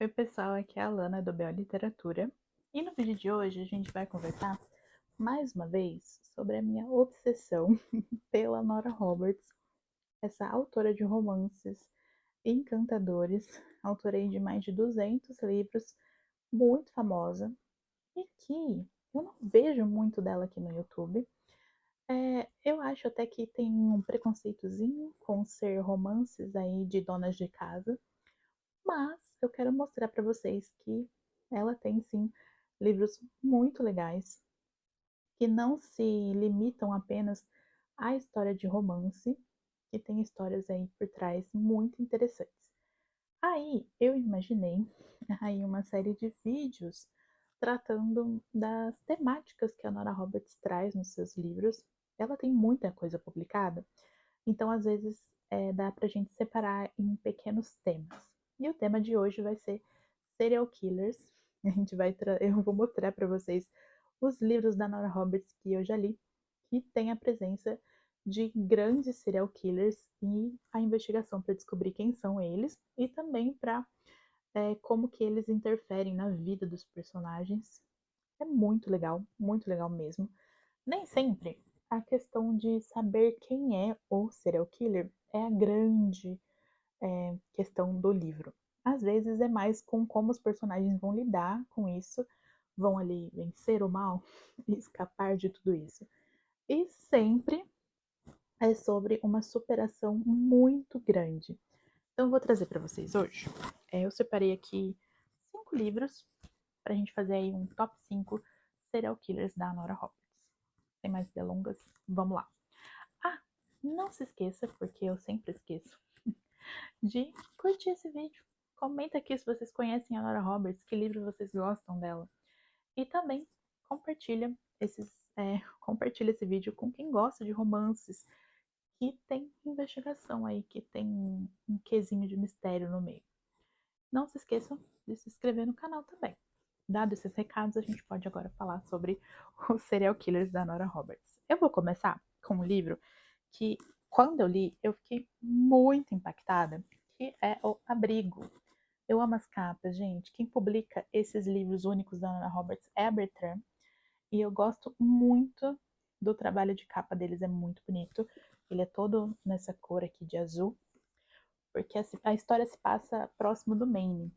Oi, pessoal, aqui é a Lana do Bel Literatura. E no vídeo de hoje a gente vai conversar mais uma vez sobre a minha obsessão pela Nora Roberts, essa autora de romances encantadores, autora aí de mais de 200 livros, muito famosa, e que eu não vejo muito dela aqui no YouTube. Eu acho até que tem um preconceitozinho com ser romances aí de donas de casa, mas eu quero mostrar para vocês que ela tem sim livros muito legais, que não se limitam apenas à história de romance, que tem histórias aí por trás muito interessantes. Aí eu imaginei aí uma série de vídeos tratando das temáticas que a Nora Roberts traz nos seus livros. Ela tem muita coisa publicada, então às vezes dá pra gente separar em pequenos temas. E o tema de hoje vai ser serial killers. Eu vou mostrar para vocês os livros da Nora Roberts que eu já li, que tem a presença de grandes serial killers e a investigação para descobrir quem são eles e também para como que eles interferem na vida dos personagens. É muito legal mesmo. Nem sempre a questão de saber quem é o serial killer é a grande questão do livro. Às vezes é mais com como os personagens vão lidar com isso, vão ali vencer o mal e escapar de tudo isso. E sempre é sobre uma superação muito grande. Então eu vou trazer para vocês hoje. Eu separei aqui 5 livros para a gente fazer aí um top 5 serial killers da Nora Roberts. Sem mais delongas, vamos lá. Ah, não se esqueça, porque eu sempre esqueço, de curtir esse vídeo. Comenta aqui se vocês conhecem a Nora Roberts, que livro vocês gostam dela. E também compartilha compartilha esse vídeo com quem gosta de romances, que tem investigação aí, que tem um quesinho de mistério no meio. Não se esqueçam de se inscrever no canal também. Dado esses recados, a gente pode agora falar sobre os serial killers da Nora Roberts. Eu vou começar com um livro que, quando eu li, eu fiquei muito impactada, que é O Abrigo. Eu amo as capas, gente. Quem publica esses livros únicos da Nora Roberts é a Bertrand, e eu gosto muito do trabalho de capa deles, é muito bonito. Ele é todo nessa cor aqui de azul, porque a história se passa próximo do Maine.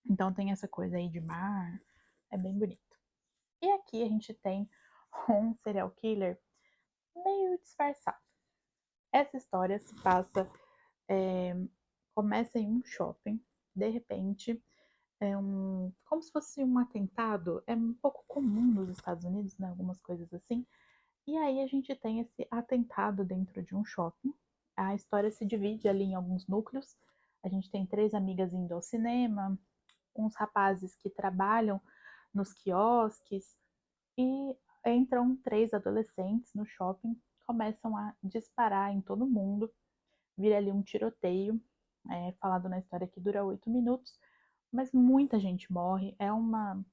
Então tem essa coisa aí de mar, é bem bonito. E aqui a gente tem um serial killer meio disfarçado. Essa história se passa, é, começa em um shopping, de repente, como se fosse um atentado, é um pouco comum nos Estados Unidos, né, algumas coisas assim. E aí a gente tem esse atentado dentro de um shopping. A história se divide ali em alguns núcleos. A gente tem 3 amigas indo ao cinema, uns rapazes que trabalham nos quiosques e entram 3 adolescentes no shopping, começam a disparar em todo mundo, vira ali um tiroteio, falado na história que dura 8 minutos, mas muita gente morre, é um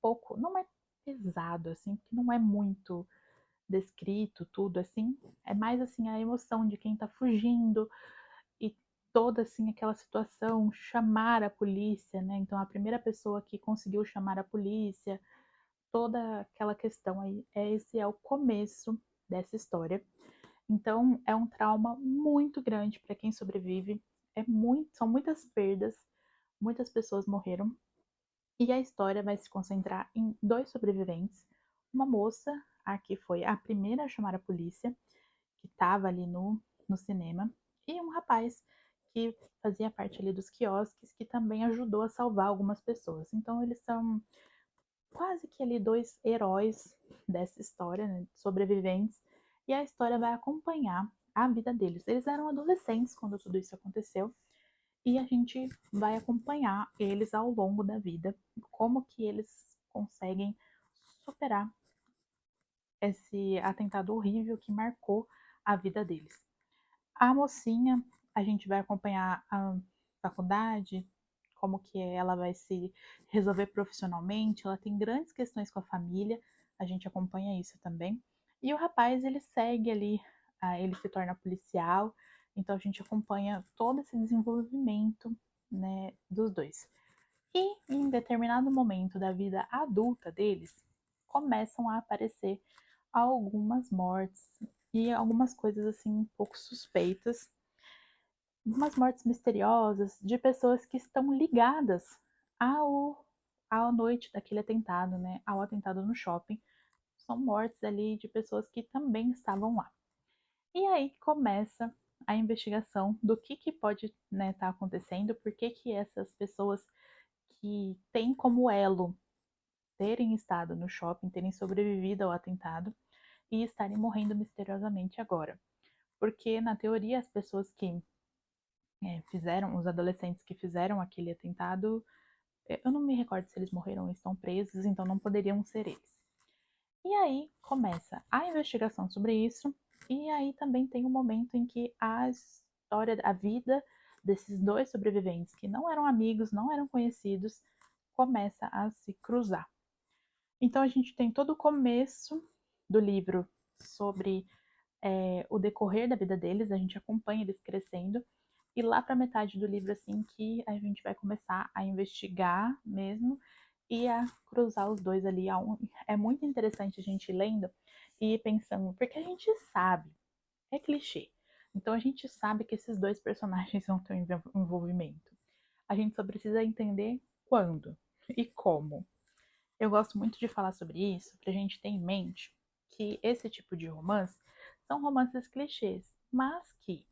pouco, não é pesado assim, porque não é muito descrito tudo assim, é mais assim a emoção de quem tá fugindo e toda assim aquela situação, chamar a polícia, né? Então a primeira pessoa que conseguiu chamar a polícia, toda aquela questão aí, esse é o começo dessa história. Então é um trauma muito grande para quem sobrevive, são muitas perdas, muitas pessoas morreram. E a história vai se concentrar em 2 sobreviventes, uma moça, a que foi a primeira a chamar a polícia, que estava ali no cinema, e um rapaz que fazia parte ali dos quiosques, que também ajudou a salvar algumas pessoas. Então eles são quase que ali 2 heróis dessa história, né, sobreviventes, e a história vai acompanhar a vida deles. Eles eram adolescentes quando tudo isso aconteceu, e a gente vai acompanhar eles ao longo da vida, como que eles conseguem superar esse atentado horrível que marcou a vida deles. A mocinha, a gente vai acompanhar a faculdade, como que ela vai se resolver profissionalmente, ela tem grandes questões com a família, a gente acompanha isso também. E o rapaz, ele segue ali, ele se torna policial, então a gente acompanha todo esse desenvolvimento, né, dos dois. E em determinado momento da vida adulta deles, começam a aparecer algumas mortes e algumas coisas assim um pouco suspeitas, algumas mortes misteriosas de pessoas que estão ligadas ao à noite daquele atentado, né, ao atentado no shopping. São mortes ali de pessoas que também estavam lá. E aí começa a investigação do que pode, né, estar acontecendo, por que essas pessoas que têm como elo terem estado no shopping, terem sobrevivido ao atentado e estarem morrendo misteriosamente agora. Porque, na teoria, as pessoas que fizeram, os adolescentes que fizeram aquele atentado, eu não me recordo se eles morreram ou estão presos, então não poderiam ser eles. E aí começa a investigação sobre isso, e aí também tem um momento em que a história, a vida desses dois sobreviventes, que não eram amigos, não eram conhecidos, começa a se cruzar. Então a gente tem todo o começo do livro sobre o decorrer da vida deles, a gente acompanha eles crescendo, e lá para metade do livro, assim, que a gente vai começar a investigar mesmo e a cruzar os dois ali. É muito interessante a gente lendo e ir pensando, porque a gente sabe, é clichê. Então a gente sabe que esses dois personagens vão ter um envolvimento. A gente só precisa entender quando e como. Eu gosto muito de falar sobre isso para a gente ter em mente que esse tipo de romance são romances clichês, mas que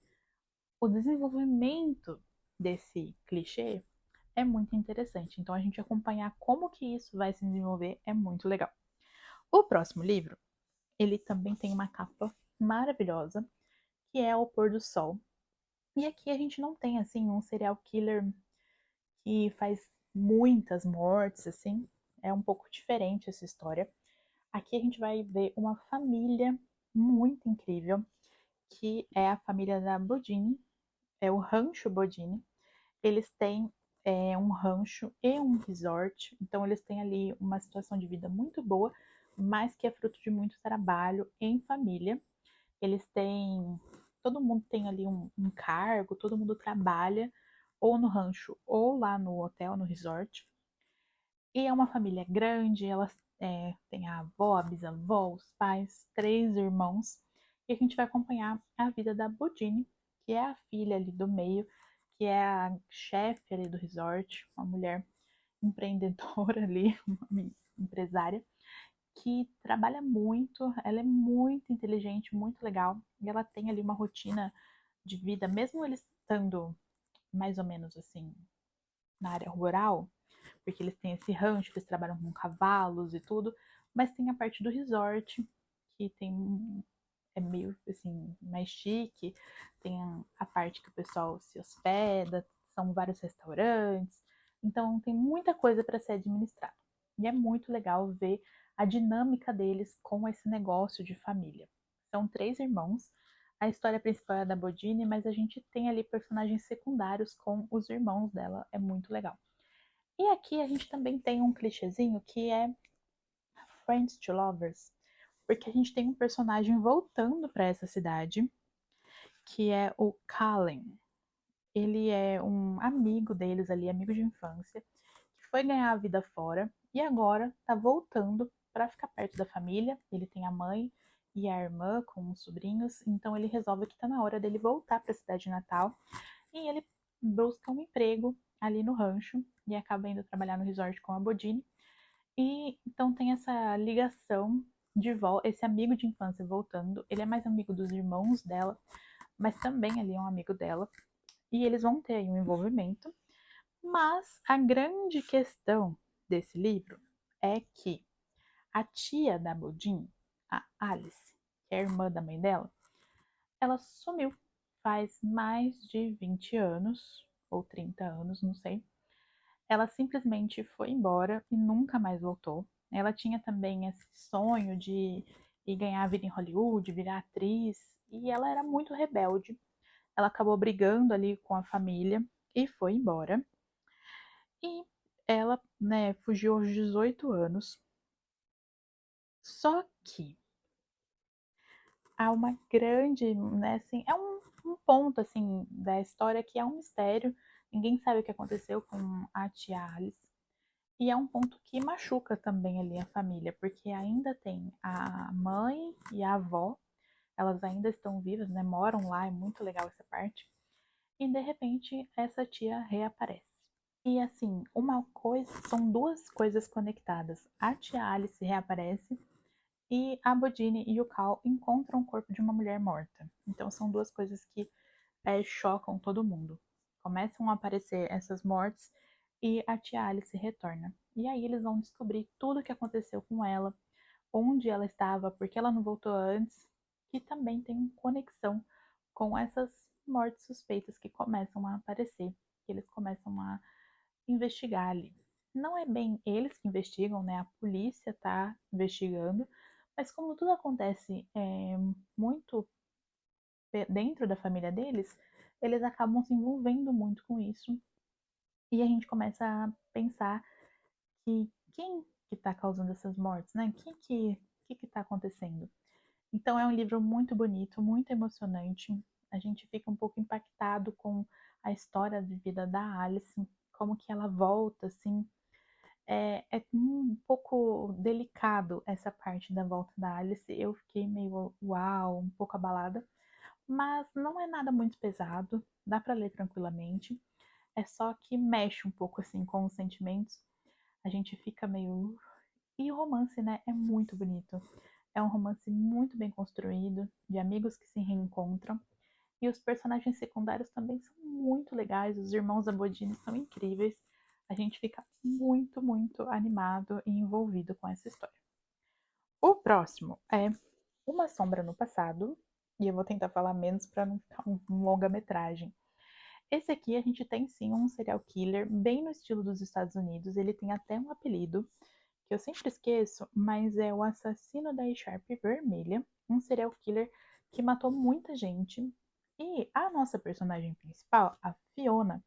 o desenvolvimento desse clichê é muito interessante. Então a gente acompanhar como que isso vai se desenvolver é muito legal. O próximo livro, ele também tem uma capa maravilhosa, que é O Pôr do Sol. E aqui a gente não tem assim um serial killer que faz muitas mortes assim. É um pouco diferente essa história. Aqui a gente vai ver uma família muito incrível, que é a família da Bodini, é o Rancho Bodini. Eles têm um rancho e um resort, então eles têm ali uma situação de vida muito boa, mas que é fruto de muito trabalho em família. Eles têm, todo mundo tem ali um cargo, todo mundo trabalha ou no rancho ou lá no hotel, no resort. E é uma família grande, elas têm a avó, a bisavó, os pais, três irmãos. E a gente vai acompanhar a vida da Bodine, que é a filha ali do meio, que é a chefe ali do resort, uma mulher empreendedora ali, uma empresária, que trabalha muito, ela é muito inteligente, muito legal, e ela tem ali uma rotina de vida, mesmo eles estando mais ou menos assim na área rural, porque eles têm esse rancho, eles trabalham com cavalos e tudo, mas tem a parte do resort, que tem é meio assim mais chique, tem a parte que o pessoal se hospeda, são vários restaurantes, então tem muita coisa para ser administrada. E é muito legal ver a dinâmica deles com esse negócio de família. São três irmãos. A história principal é da Bodine, mas a gente tem ali personagens secundários com os irmãos dela, é muito legal. E aqui a gente também tem um clichêzinho que é Friends to Lovers, porque a gente tem um personagem voltando para essa cidade, que é o Callen. Ele é um amigo deles ali, amigo de infância, que foi ganhar a vida fora e agora tá voltando para ficar perto da família. Ele tem a mãe e a irmã com os sobrinhos, então ele resolve que tá na hora dele voltar para a cidade natal e ele busca um emprego ali no rancho e acaba indo trabalhar no resort com a Bodine. E então tem essa ligação de volta, esse amigo de infância voltando. Ele é mais amigo dos irmãos dela, mas também ali é um amigo dela. E eles vão ter aí um envolvimento. Mas a grande questão desse livro é que a tia da Bodine, a Alice, que é a irmã da mãe dela, ela sumiu faz mais de 20 anos, ou 30 anos, não sei. Ela simplesmente foi embora e nunca mais voltou. Ela tinha também esse sonho de ir ganhar a vida em Hollywood, virar atriz, e ela era muito rebelde. Ela acabou brigando ali com a família e foi embora. E ela, né, fugiu aos 18 anos. Só que há uma grande, né, assim, é um ponto assim da história que é um mistério. Ninguém sabe o que aconteceu com a tia Alice. E é um ponto que machuca também ali a família, porque ainda tem a mãe e a avó, elas ainda estão vivas, né? Moram lá, é muito legal essa parte. E de repente essa tia reaparece. E assim, uma coisa, são duas coisas conectadas. A tia Alice reaparece e a Bodine e o Cal encontram o corpo de uma mulher morta. Então são duas coisas que chocam todo mundo. Começam a aparecer essas mortes e a tia Alice retorna. E aí eles vão descobrir tudo o que aconteceu com ela, onde ela estava, porque ela não voltou antes, que também tem conexão com essas mortes suspeitas que começam a aparecer, que eles começam a investigar ali. Não é bem eles que investigam, né? A polícia está investigando, mas como tudo acontece muito dentro da família deles, eles acabam se envolvendo muito com isso. E a gente começa a pensar que quem que está causando essas mortes, né? Que está acontecendo? Então é um livro muito bonito, muito emocionante. A gente fica um pouco impactado com a história de vida da Alice, como que ela volta, assim. É um pouco delicado essa parte da volta da Alice. Eu fiquei meio uau, um pouco abalada, mas não é nada muito pesado, dá para ler tranquilamente. É só que mexe um pouco assim com os sentimentos. A gente fica meio. E o romance, né, é muito bonito. É um romance muito bem construído, de amigos que se reencontram. E os personagens secundários também são muito legais. Os irmãos Abodini são incríveis. A gente fica muito, muito animado e envolvido com essa história. O próximo é Uma Sombra no Passado. E eu vou tentar falar menos para não ficar um longa-metragem. Esse aqui a gente tem sim um serial killer bem no estilo dos Estados Unidos. Ele tem até um apelido que eu sempre esqueço, mas é o assassino da Sharp Vermelha, um serial killer que matou muita gente. E a nossa personagem principal, a Fiona,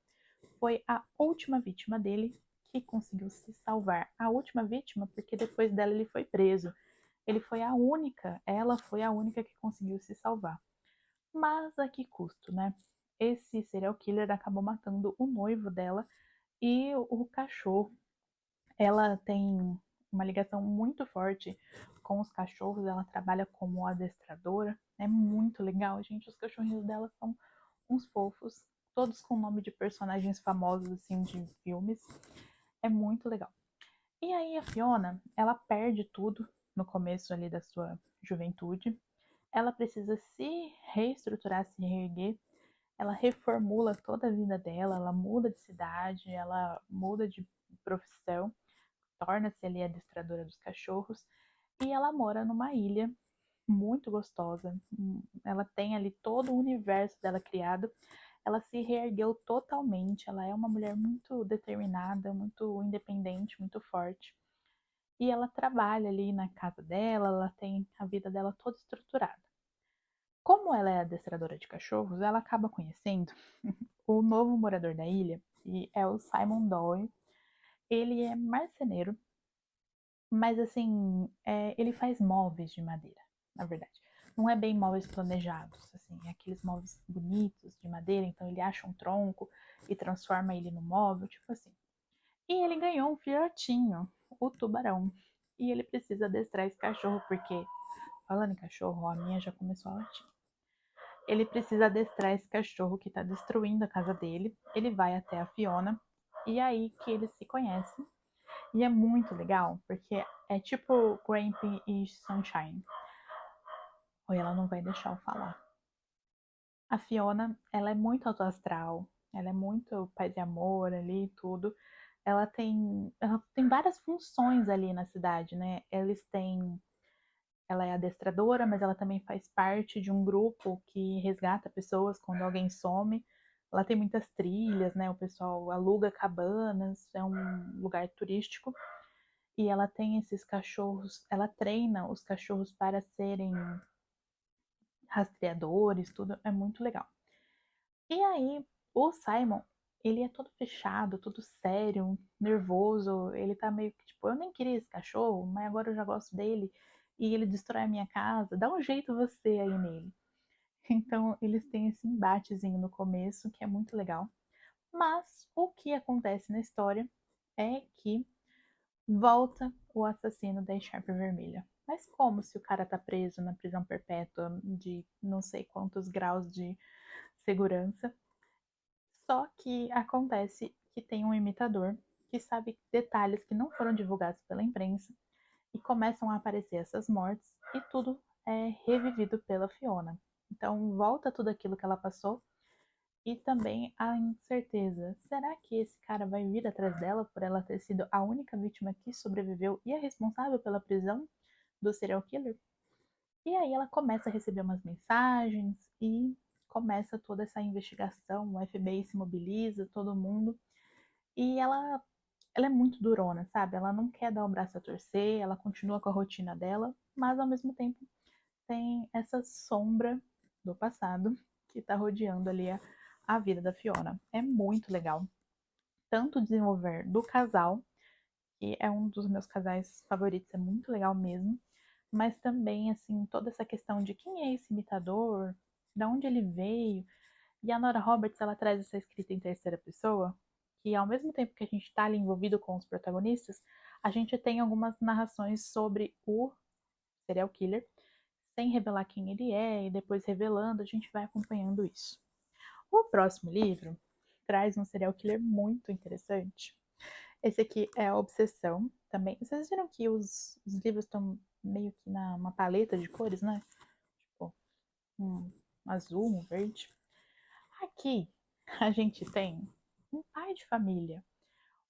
foi a última vítima dele que conseguiu se salvar. A última vítima, porque depois dela ele foi preso. Ele foi a única, ela foi a única que conseguiu se salvar. Mas a que custo, né? Esse serial killer acabou matando o noivo dela e o cachorro. Ela tem uma ligação muito forte com os cachorros, ela trabalha como adestradora. É muito legal, gente. Os cachorrinhos dela são uns fofos, todos com nome de personagens famosos assim de filmes. É muito legal. E aí a Fiona, ela perde tudo no começo ali da sua juventude. Ela precisa se reestruturar, se reerguer. Ela reformula toda a vida dela, ela muda de cidade, ela muda de profissão, torna-se ali adestradora dos cachorros e ela mora numa ilha muito gostosa. Ela tem ali todo o universo dela criado. Ela se reergueu totalmente. Ela é uma mulher muito determinada, muito independente, muito forte. E ela trabalha ali na casa dela, ela tem a vida dela toda estruturada. Como ela é adestradora de cachorros, ela acaba conhecendo o novo morador da ilha, que é o Simon Doyle. Ele é marceneiro, mas assim, ele faz móveis de madeira, na verdade. Não é bem móveis planejados, assim, é aqueles móveis bonitos de madeira, então ele acha um tronco e transforma ele no móvel, tipo assim. E ele ganhou um filhotinho, o tubarão. E ele precisa adestrar esse cachorro, porque, falando em cachorro, ó, a minha já começou a latir. Ele precisa adestrar esse cachorro que tá destruindo a casa dele. Ele vai até a Fiona, e é aí que eles se conhecem. E é muito legal, porque é tipo Grampy e Sunshine. Ou ela não vai deixar eu falar. A Fiona, ela é muito autoastral, ela é muito paz e amor ali e tudo. Ela tem várias funções ali na cidade, né? Ela é adestradora, mas ela também faz parte de um grupo que resgata pessoas quando alguém some. Ela tem muitas trilhas, né? O pessoal aluga cabanas, é um lugar turístico. E ela tem esses cachorros, ela treina os cachorros para serem rastreadores, tudo é muito legal. E aí, o Simon, ele é todo fechado, todo sério, nervoso, ele tá meio que tipo, eu nem queria esse cachorro, mas agora eu já gosto dele, e ele destrói a minha casa, dá um jeito você aí nele. Então, eles têm esse embatezinho no começo, que é muito legal. Mas o que acontece na história é que volta o assassino da Echarpe Vermelha. Mas como se o cara tá preso na prisão perpétua de não sei quantos graus de segurança? Só que acontece que tem um imitador que sabe detalhes que não foram divulgados pela imprensa e começam a aparecer essas mortes e tudo é revivido pela Fiona. Então volta tudo aquilo que ela passou e também a incerteza. Será que esse cara vai vir atrás dela por ela ter sido a única vítima que sobreviveu e é responsável pela prisão do serial killer? E aí ela começa a receber umas mensagens e começa toda essa investigação. O FBI se mobiliza, todo mundo. E ela é muito durona, sabe? Ela não quer dar o braço a torcer, ela continua com a rotina dela, mas ao mesmo tempo tem essa sombra do passado que tá rodeando ali a vida da Fiona. É muito legal. Tanto o desenvolver do casal, que é um dos meus casais favoritos, é muito legal mesmo, mas também, assim, toda essa questão de quem é esse imitador, de onde ele veio. E a Nora Roberts, ela traz essa escrita em terceira pessoa, que ao mesmo tempo que a gente está ali envolvido com os protagonistas, a gente tem algumas narrações sobre o serial killer, sem revelar quem ele é, e depois revelando, a gente vai acompanhando isso. O próximo livro traz um serial killer muito interessante. Esse aqui é a Obsessão também. Vocês viram que os livros estão meio que numa paleta de cores, né? Tipo, um azul, um verde. Aqui a gente tem um pai de família,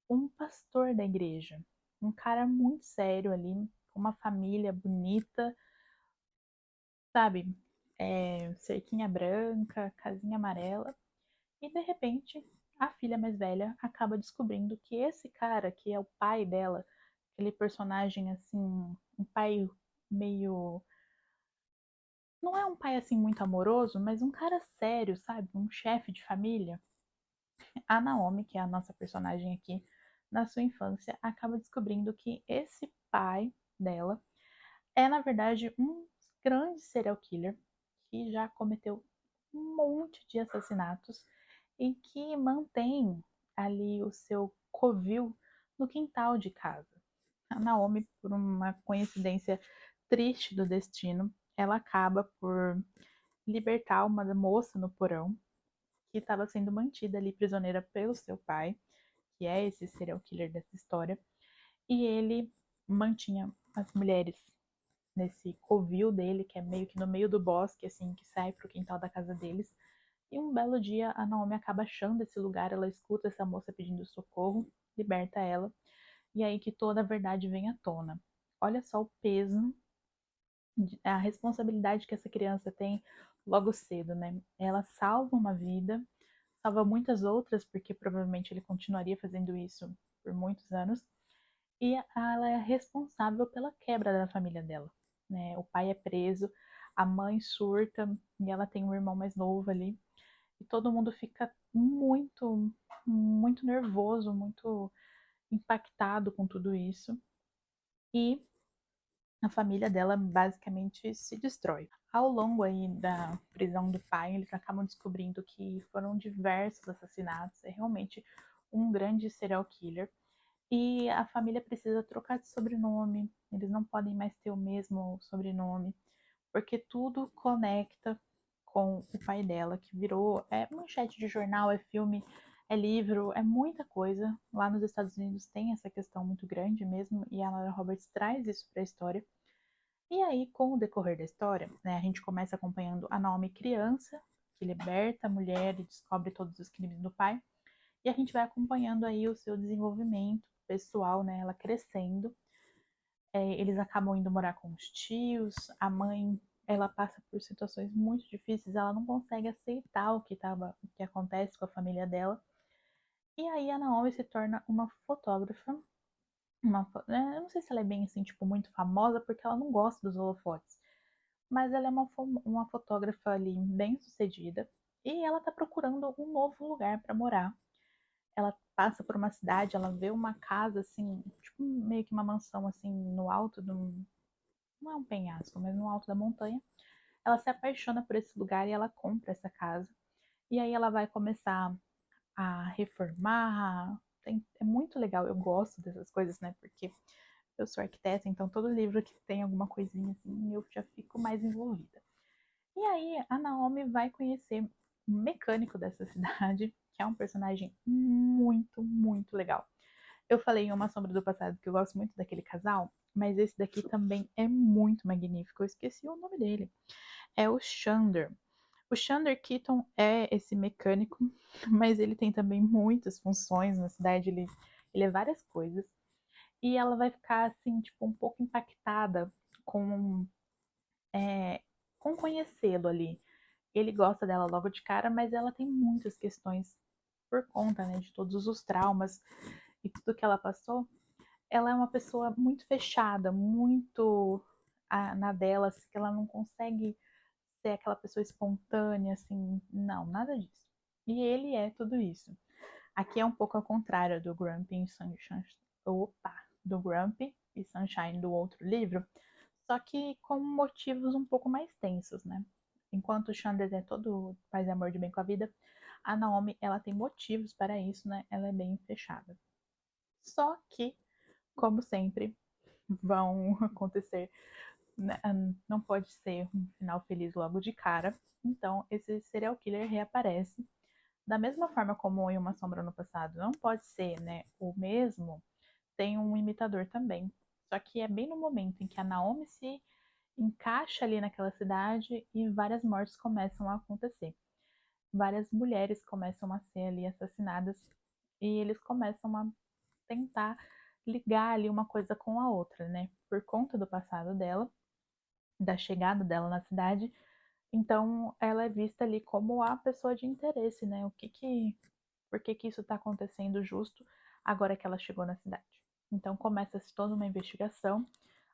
um pastor da igreja, um cara muito sério ali, uma família bonita, sabe? Cerquinha branca, casinha amarela. E de repente, a filha mais velha acaba descobrindo que esse cara, que é o pai dela, aquele personagem assim, um pai meio. Não é um pai assim muito amoroso, mas um cara sério, sabe? Um chefe de família. A Naomi, que é a nossa personagem aqui, na sua infância, acaba descobrindo que esse pai dela é, na verdade, um grande serial killer que já cometeu um monte de assassinatos e que mantém ali o seu covil no quintal de casa. A Naomi, por uma coincidência triste do destino, ela acaba por libertar uma moça no porão que estava sendo mantida ali prisioneira pelo seu pai, que é esse serial killer dessa história, e ele mantinha as mulheres nesse covil dele, que é meio que no meio do bosque, assim, que sai pro quintal da casa deles. E um belo dia a Naomi acaba achando esse lugar, ela escuta essa moça pedindo socorro, liberta ela, e aí que toda a verdade vem à tona. Olha só o peso, a responsabilidade que essa criança tem logo cedo, né? Ela salva uma vida, salva muitas outras, porque provavelmente ele continuaria fazendo isso por muitos anos, e ela é responsável pela quebra da família dela, né? O pai é preso, a mãe surta e ela tem um irmão mais novo ali, e todo mundo fica muito nervoso, muito impactado com tudo isso, e a família dela basicamente se destrói. Ao longo aí da prisão do pai, eles acabam descobrindo que foram diversos assassinatos, é realmente um grande serial killer. E a família precisa trocar de sobrenome, eles não podem mais ter o mesmo sobrenome, porque tudo conecta com o pai dela, que virou manchete de jornal, é filme, é livro, é muita coisa. Lá nos Estados Unidos tem essa questão muito grande mesmo, e a Laura Roberts traz isso para a história. E aí, com o decorrer da história, né, a gente começa acompanhando a Naomi criança, que liberta a mulher e descobre todos os crimes do pai, e a gente vai acompanhando aí o seu desenvolvimento pessoal, né, ela crescendo. Eles acabam indo morar com os tios, a mãe, ela passa por situações muito difíceis, ela não consegue aceitar o que acontece com a família dela. E aí a Naomi se torna uma fotógrafa, eu não sei se ela é bem assim, tipo, muito famosa, porque ela não gosta dos holofotes, mas ela é uma fotógrafa ali bem sucedida e ela tá procurando um novo lugar para morar. Ela passa por uma cidade, ela vê uma casa assim, tipo meio que uma mansão assim no alto de um, não é um penhasco, mas no alto da montanha. Ela se apaixona por esse lugar e ela compra essa casa. E aí ela vai começar a reformar, é muito legal, eu gosto dessas coisas, né? Porque eu sou arquiteta, então todo livro que tem alguma coisinha assim, eu já fico mais envolvida. E aí a Naomi vai conhecer um mecânico dessa cidade, que é um personagem muito, muito legal. Eu falei em Uma Sombra do Passado que eu gosto muito daquele casal, mas esse daqui também é muito magnífico. Eu esqueci o nome dele. É o Xander. O Xander Keaton é esse mecânico, mas ele tem também muitas funções na cidade, ele é várias coisas. E ela vai ficar, assim, tipo, um pouco impactada com, é, com conhecê-lo ali. Ele gosta dela logo de cara, mas ela tem muitas questões por conta, né, de todos os traumas e tudo que ela passou. Ela é uma pessoa muito fechada, muito na dela, assim, que ela não consegue ser aquela pessoa espontânea, assim, não, nada disso. E ele é tudo isso. Aqui é um pouco ao contrário do Grumpy e Sunshine, opa, do Grumpy e Sunshine do outro livro, só que com motivos um pouco mais tensos, né? Enquanto o Xander é todo paz e amor de bem com a vida, a Naomi, ela tem motivos para isso, né? Ela é bem fechada. Só que, como sempre, vão acontecer, né? Não pode ser um final feliz logo de cara. Então, esse serial killer reaparece da mesma forma como em Uma Sombra no Passado. Não pode ser, né, o mesmo, tem um imitador também. Só que é bem no momento em que a Naomi se encaixa ali naquela cidade e várias mortes começam a acontecer. Várias mulheres começam a ser ali assassinadas e eles começam a tentar ligar ali uma coisa com a outra, né? Por conta do passado dela, da chegada dela na cidade, então ela é vista ali como a pessoa de interesse, né? Por que que isso está acontecendo justo agora que ela chegou na cidade? Então começa-se toda uma investigação,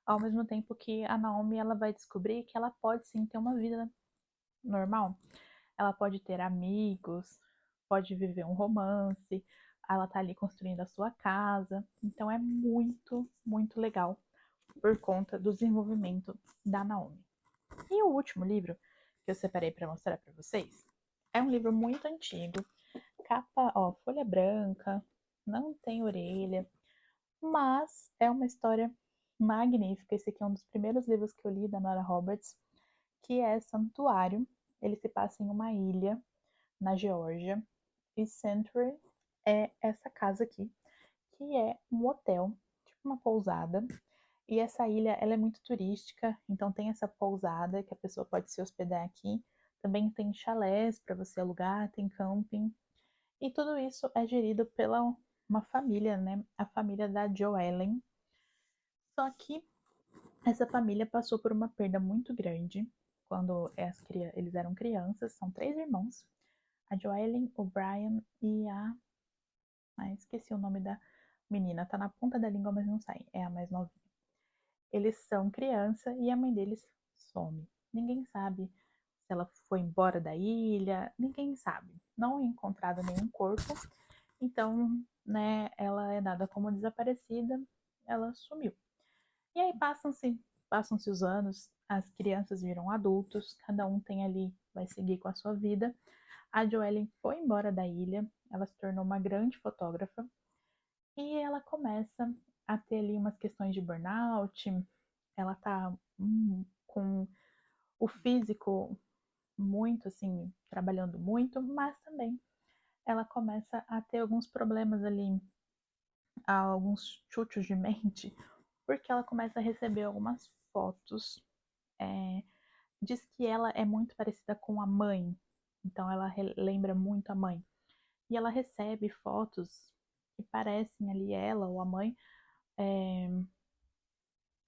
ao mesmo tempo que a Naomi ela vai descobrir que ela pode sim ter uma vida normal. Ela pode ter amigos, pode viver um romance, ela tá ali construindo a sua casa. Então é muito, muito legal por conta do desenvolvimento da Naomi. E o último livro que eu separei para mostrar para vocês é um livro muito antigo, capa, ó, folha branca, não tem orelha, mas é uma história magnífica. Esse aqui é um dos primeiros livros que eu li da Nora Roberts, que é Santuário. Ele se passa em uma ilha na Geórgia e Sanctuary é essa casa aqui, que é um hotel, tipo uma pousada. E essa ilha, ela é muito turística, então tem essa pousada que a pessoa pode se hospedar aqui. Também tem chalés para você alugar, tem camping. E tudo isso é gerido pela uma família, né? A família da Joellen. Só que essa família passou por uma perda muito grande quando eles eram crianças. São três irmãos: a Joellen, o Brian e esqueci o nome da menina. Tá na ponta da língua, mas não sai. É a mais novinha. Eles são criança e a mãe deles some. Ninguém sabe se ela foi embora da ilha, ninguém sabe. Não é encontrado nenhum corpo. Então, né, ela é dada como desaparecida, ela sumiu. E aí passam-se os anos, as crianças viram adultos, cada um tem ali, vai seguir com a sua vida. A Joellen foi embora da ilha, ela se tornou uma grande fotógrafa e ela começa a ter ali umas questões de burnout, ela tá com o físico muito assim, trabalhando muito, mas também ela começa a ter alguns problemas ali, alguns chuchos de mente, porque ela começa a receber algumas fotos. É, diz que ela é muito parecida com a mãe, então ela lembra muito a mãe. E ela recebe fotos que parecem ali ela ou a mãe é,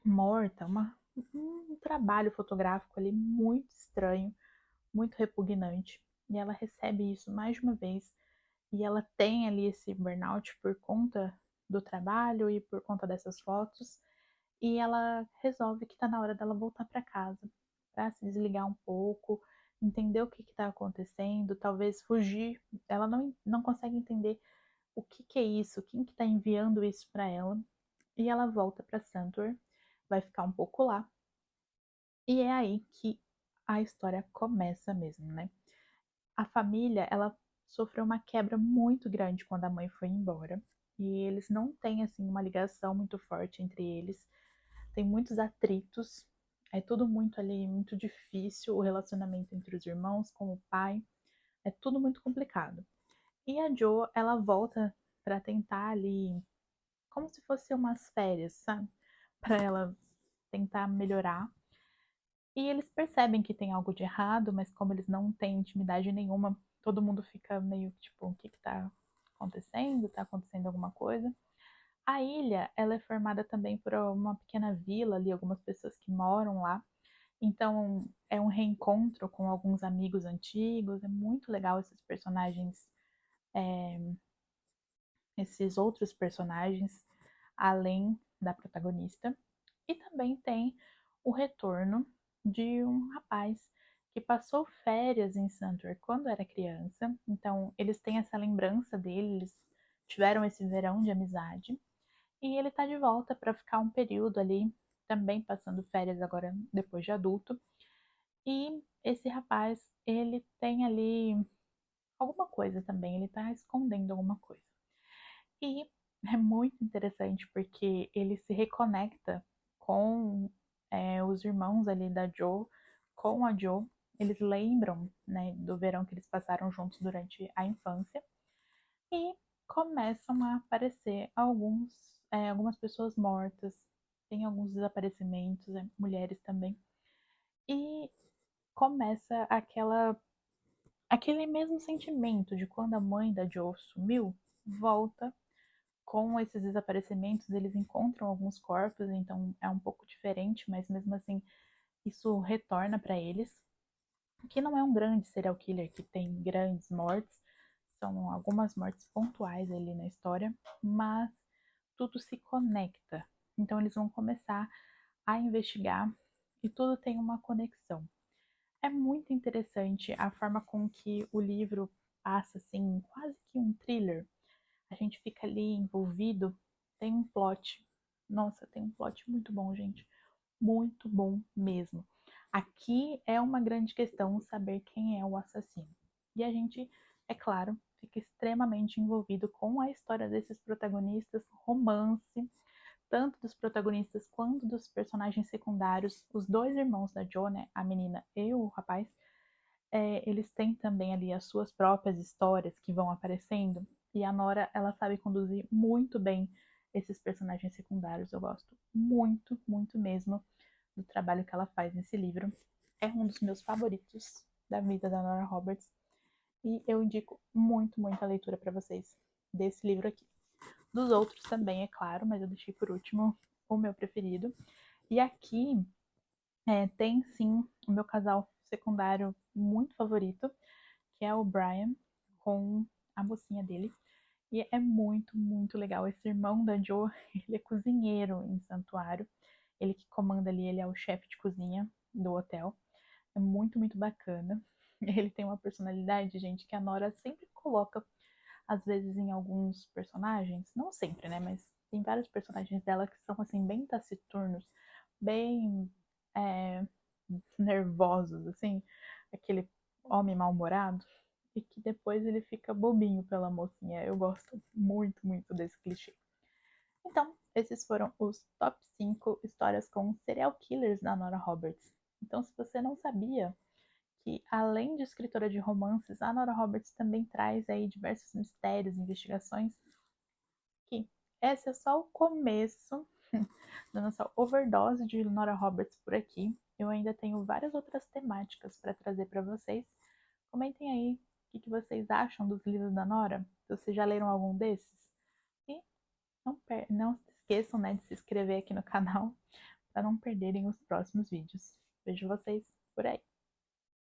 morta, um trabalho fotográfico ali muito estranho, muito repugnante. E ela recebe isso mais de uma vez. E ela tem ali esse burnout por conta do trabalho e por conta dessas fotos. E ela resolve que está na hora dela voltar para casa, para se desligar um pouco, entender o que está acontecendo, talvez fugir. Ela não consegue entender o que é isso, quem que está enviando isso para ela. E ela volta para Santor, vai ficar um pouco lá. E é aí que a história começa mesmo, né? A família, ela sofreu uma quebra muito grande quando a mãe foi embora. e eles não têm assim uma ligação muito forte entre eles. Tem muitos atritos, é tudo muito ali, muito difícil o relacionamento entre os irmãos com o pai, é tudo muito complicado. E a Jo, ela volta para tentar ali, como se fosse umas férias, sabe? Para ela tentar melhorar. E eles percebem que tem algo de errado, mas como eles não têm intimidade nenhuma, todo mundo fica meio tipo, o que que tá acontecendo? Tá acontecendo alguma coisa? A ilha, ela é formada também por uma pequena vila ali, algumas pessoas que moram lá. Então, é um reencontro com alguns amigos antigos. É muito legal esses personagens, esses outros personagens, além da protagonista. E também tem o retorno de um rapaz que passou férias em Santur quando era criança. Então, eles têm essa lembrança dele, eles tiveram esse verão de amizade. E ele tá de volta para ficar um período ali, também passando férias agora depois de adulto. E esse rapaz, ele tem ali alguma coisa também, ele tá escondendo alguma coisa. E é muito interessante porque ele se reconecta com os irmãos ali da Jo, com a Jo. Eles lembram, né, do verão que eles passaram juntos durante a infância. E começam a aparecer algumas pessoas mortas, tem alguns desaparecimentos, mulheres também. E começa aquele mesmo sentimento de quando a mãe da Jo sumiu, volta com esses desaparecimentos, eles encontram alguns corpos, então é um pouco diferente, mas mesmo assim isso retorna para eles. Que não é um grande serial killer que tem grandes mortes, são algumas mortes pontuais ali na história, mas tudo se conecta. Então eles vão começar a investigar e tudo tem uma conexão. É muito interessante a forma com que o livro passa, assim, quase que um thriller. A gente fica ali envolvido. Tem um plot. Nossa, tem um plot muito bom, gente. Muito bom mesmo. Aqui é uma grande questão saber quem é o assassino. E a gente, é claro, fica extremamente envolvido com a história desses protagonistas, romance, tanto dos protagonistas quanto dos personagens secundários. Os dois irmãos da Jo, né, a menina e o rapaz, eles têm também ali as suas próprias histórias que vão aparecendo. E a Nora, ela sabe conduzir muito bem esses personagens secundários. Eu gosto muito, muito mesmo do trabalho que ela faz nesse livro. É um dos meus favoritos da vida da Nora Roberts. E eu indico muito, muito a leitura para vocês desse livro aqui. Dos outros também, é claro, mas eu deixei por último o meu preferido. E aqui tem sim o meu casal secundário muito favorito, que é o Brian, com a mocinha dele. E é muito, muito legal. Esse irmão da Jo, ele é cozinheiro em Santuário. Ele que comanda ali, ele é o chefe de cozinha do hotel. É muito, muito bacana. Ele tem uma personalidade, gente, que a Nora sempre coloca, às vezes, em alguns personagens. Não sempre, né? Mas tem vários personagens dela que são, assim, bem taciturnos, bem é, nervosos, assim. Aquele homem mal-humorado. E que depois ele fica bobinho pela mocinha. Eu gosto muito, muito desse clichê. Então, esses foram os top 5 histórias com serial killers da Nora Roberts. Então, se você não sabia que, além de escritora de romances, a Nora Roberts também traz aí diversos mistérios, investigações, que esse é só o começo da nossa overdose de Nora Roberts por aqui. Eu ainda tenho várias outras temáticas para trazer para vocês. Comentem aí o que vocês acham dos livros da Nora, se vocês já leram algum desses. E não se esqueçam, né, de se inscrever aqui no canal para não perderem os próximos vídeos. Vejo vocês por aí.